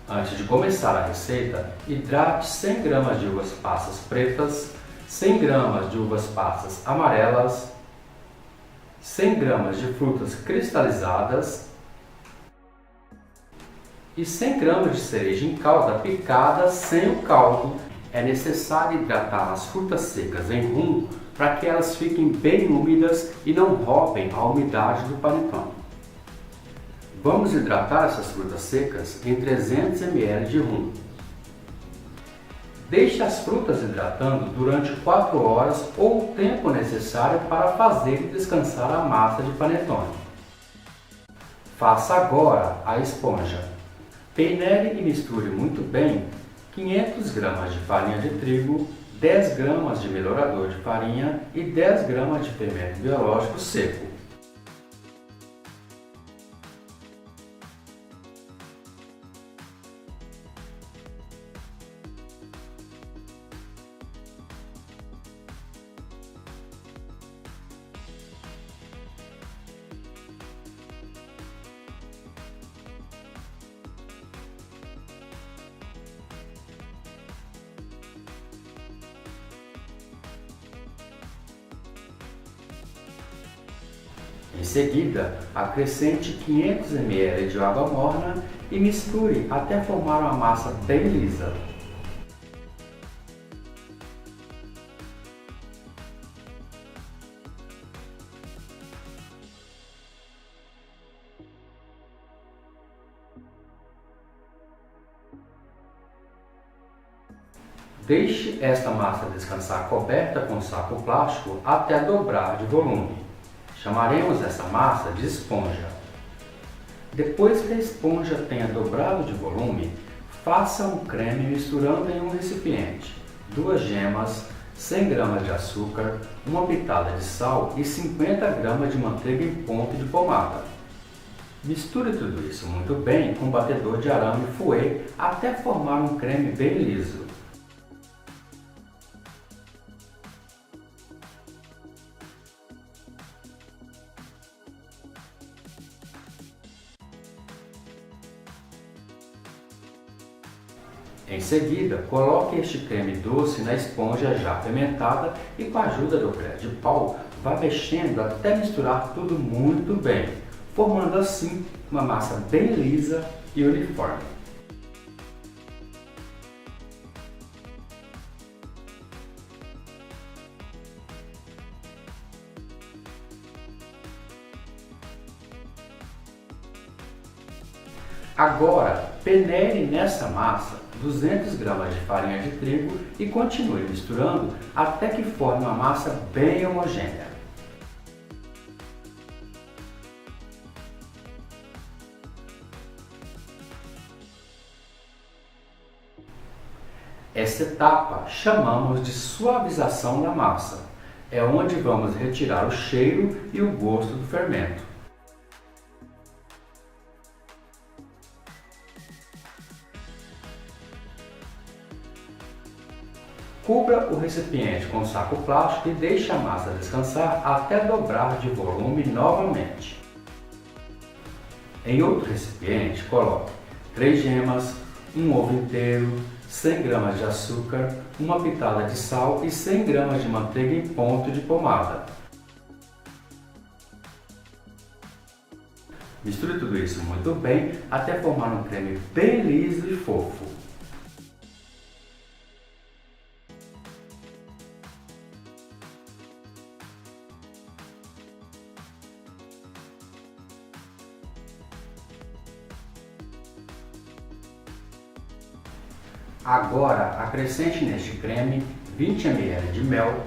Antes de começar a receita, hidrate 100 gramas de uvas passas pretas, 100 gramas de uvas passas amarelas, 100 gramas de frutas cristalizadas e 100 gramas de cereja em calda picada sem o caldo. É necessário hidratar as frutas secas em rum para que elas fiquem bem úmidas e não roubem a umidade do panetone. Vamos hidratar essas frutas secas em 300 ml de rum. Deixe as frutas hidratando durante 4 horas ou o tempo necessário para fazer e descansar a massa de panetone. Faça agora a esponja. Peneire e misture muito bem 500 gramas de farinha de trigo, 10 gramas de melhorador de farinha e 10 gramas de fermento biológico seco. Em seguida, acrescente 500 ml de água morna e misture até formar uma massa bem lisa. Deixe esta massa descansar coberta com saco plástico até dobrar de volume. Chamaremos essa massa de esponja. Depois que a esponja tenha dobrado de volume, faça um creme misturando em um recipiente 2 gemas, 100 gramas de açúcar, uma pitada de sal e 50 gramas de manteiga em ponto de pomada. Misture tudo isso muito bem com um batedor de arame fouet até formar um creme bem liso. Em seguida, coloque este creme doce na esponja já fermentada e com a ajuda do colher de pau, vá mexendo até misturar tudo muito bem, formando assim uma massa bem lisa e uniforme. Agora, peneire nessa massa 200 gramas de farinha de trigo e continue misturando até que forme uma massa bem homogênea. Essa etapa chamamos de suavização da massa. É onde vamos retirar o cheiro e o gosto do fermento. Cubra o recipiente com saco plástico e deixe a massa descansar até dobrar de volume novamente. Em outro recipiente, coloque 3 gemas, um ovo inteiro, 100 gramas de açúcar, uma pitada de sal e 100 gramas de manteiga em ponto de pomada. Misture tudo isso muito bem até formar um creme bem liso e fofo. Agora, acrescente neste creme 20 ml de mel,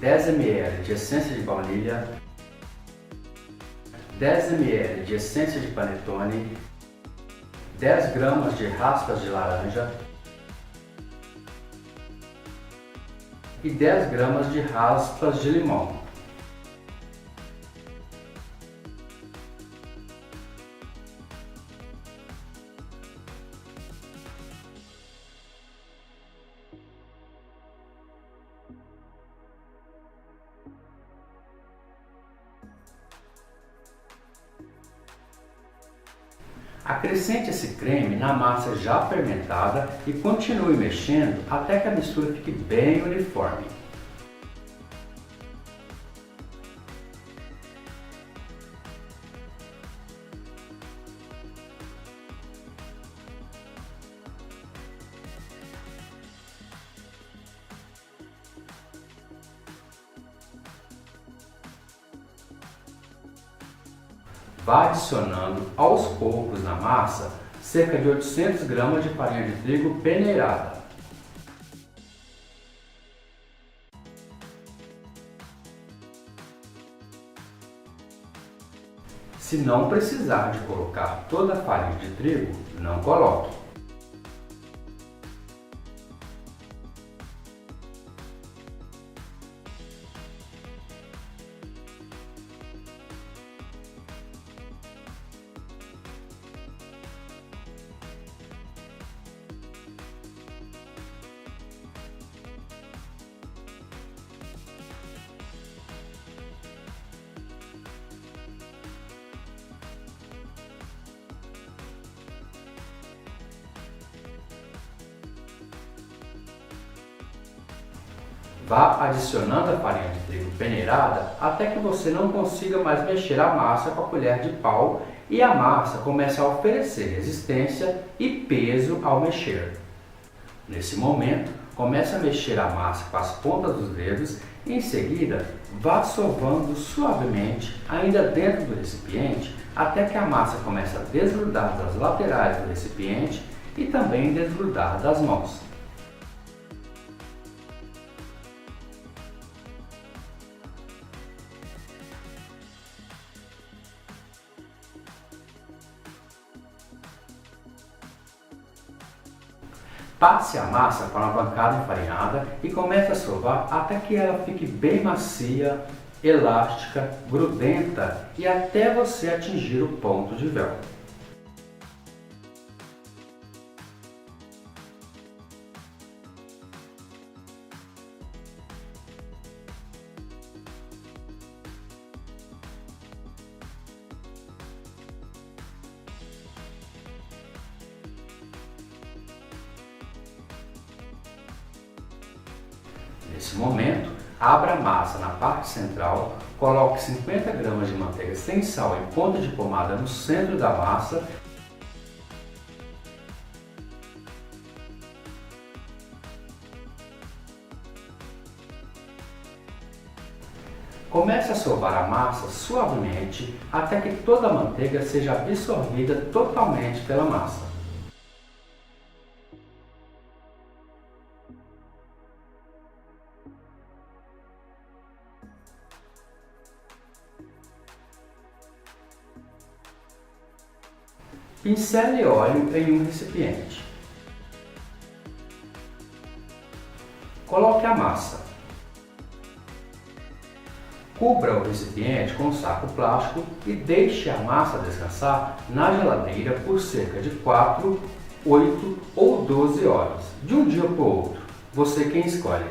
10 ml de essência de baunilha, 10 ml de essência de panetone, 10 gramas de raspas de laranja e 10 gramas de raspas de limão. Acrescente esse creme na massa já fermentada e continue mexendo até que a mistura fique bem uniforme. Vá adicionando aos poucos na massa cerca de 800 gramas de farinha de trigo peneirada. Se não precisar de colocar toda a farinha de trigo, não coloque. Vá adicionando a farinha de trigo peneirada até que você não consiga mais mexer a massa com a colher de pau e a massa comece a oferecer resistência e peso ao mexer. Nesse momento, comece a mexer a massa com as pontas dos dedos e em seguida vá sovando suavemente ainda dentro do recipiente até que a massa comece a desgrudar das laterais do recipiente e também desgrudar das mãos. Passe a massa para uma bancada enfarinhada e comece a sovar até que ela fique bem macia, elástica, grudenta e até você atingir o ponto de véu. Nesse momento, abra a massa na parte central, coloque 50 gramas de manteiga sem sal em ponta de pomada no centro da massa. Comece a sovar a massa suavemente até que toda a manteiga seja absorvida totalmente pela massa. Pincele óleo em um recipiente. Coloque a massa. Cubra o recipiente com um saco plástico e deixe a massa descansar na geladeira por cerca de 4, 8 ou 12 horas, de um dia para o outro, você quem escolhe.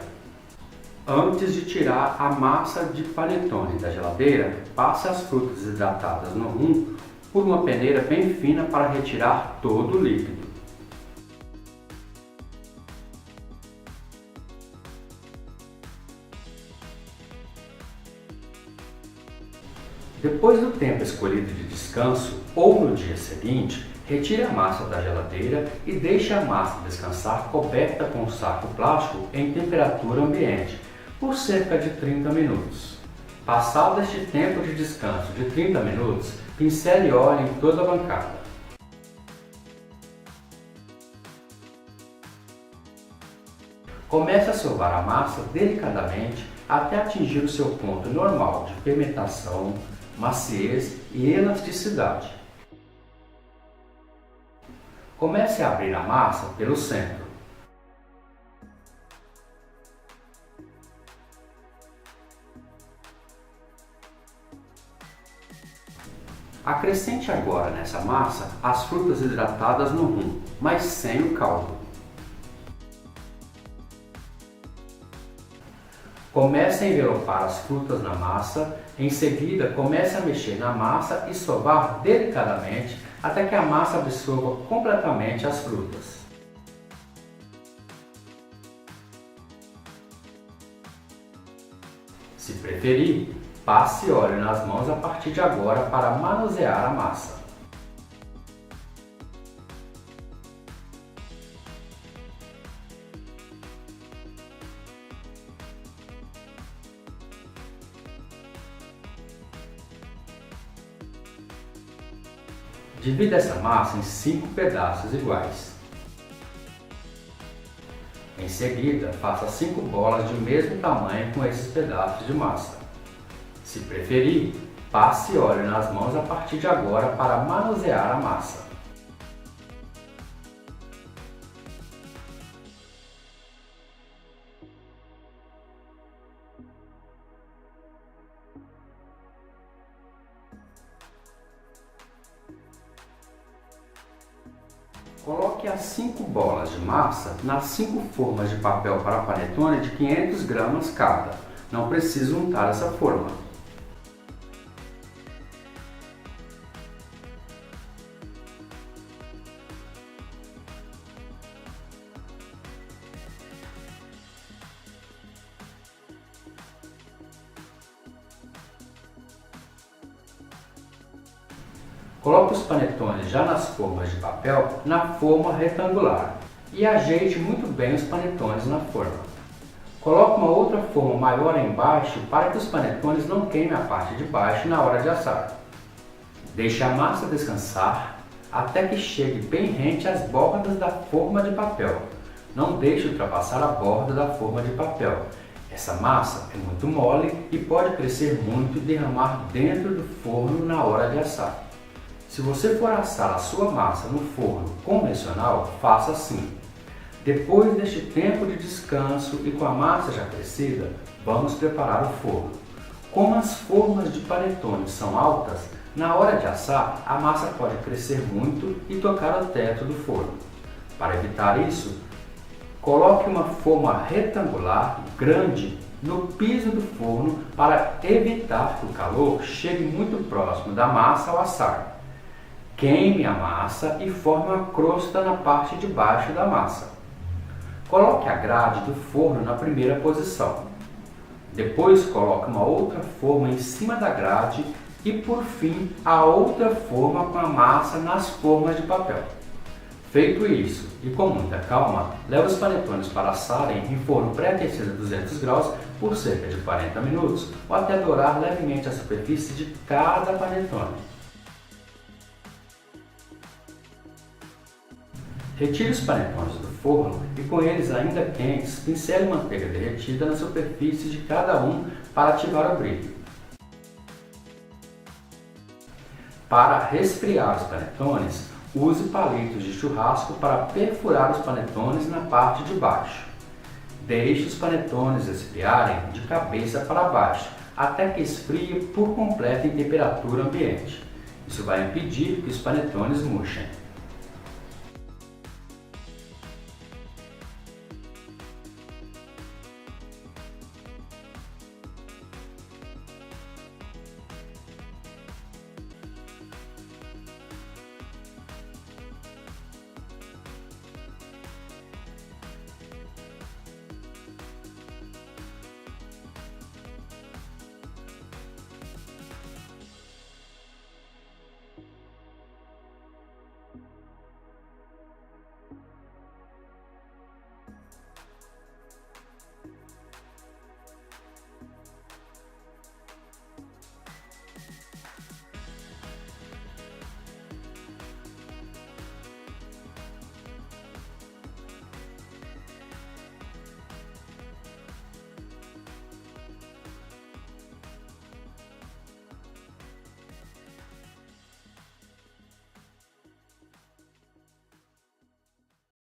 Antes de tirar a massa de panetone da geladeira, passe as frutas hidratadas no rum por uma peneira bem fina para retirar todo o líquido. Depois do tempo escolhido de descanso ou no dia seguinte, retire a massa da geladeira e deixe a massa descansar coberta com um saco plástico em temperatura ambiente por cerca de 30 minutos. Passado este tempo de descanso de 30 minutos, pincele óleo em toda a bancada. Comece a sovar a massa delicadamente até atingir o seu ponto normal de fermentação, maciez e elasticidade. Comece a abrir a massa pelo centro. Acrescente agora nessa massa as frutas hidratadas no rum, mas sem o caldo. Comece a envelopar as frutas na massa, em seguida comece a mexer na massa e sovar delicadamente até que a massa absorva completamente as frutas. Se preferir, passe óleo nas mãos a partir de agora para manusear a massa. Divida essa massa em 5 pedaços iguais. Em seguida, faça 5 bolas de mesmo tamanho com esses pedaços de massa. Se preferir, passe óleo nas mãos a partir de agora para manusear a massa. Coloque as 5 bolas de massa nas 5 formas de papel para panetone de 500 gramas cada. Não precisa untar essa forma. Coloque os panetones já nas formas de papel na forma retangular e ajeite muito bem os panetones na forma. Coloque uma outra forma maior embaixo para que os panetones não queimem a parte de baixo na hora de assar. Deixe a massa descansar até que chegue bem rente às bordas da forma de papel. Não deixe ultrapassar a borda da forma de papel. Essa massa é muito mole e pode crescer muito e derramar dentro do forno na hora de assar. Se você for assar a sua massa no forno convencional, faça assim. Depois deste tempo de descanso e com a massa já crescida, vamos preparar o forno. Como as formas de panetone são altas, na hora de assar, a massa pode crescer muito e tocar o teto do forno. Para evitar isso, coloque uma forma retangular grande no piso do forno para evitar que o calor chegue muito próximo da massa ao assar. Queime a massa e forme uma crosta na parte de baixo da massa. Coloque a grade do forno na primeira posição. Depois coloque uma outra forma em cima da grade e por fim a outra forma com a massa nas formas de papel. Feito isso e com muita calma, leve os panetones para assarem em forno pré-aquecido a 200 graus por cerca de 40 minutos ou até dourar levemente a superfície de cada panetone. Retire os panetones do forno e com eles ainda quentes, pincele manteiga derretida na superfície de cada um para ativar o brilho. Para resfriar os panetones, use palitos de churrasco para perfurar os panetones na parte de baixo. Deixe os panetones esfriarem de cabeça para baixo, até que esfrie por completo em temperatura ambiente. Isso vai impedir que os panetones murchem.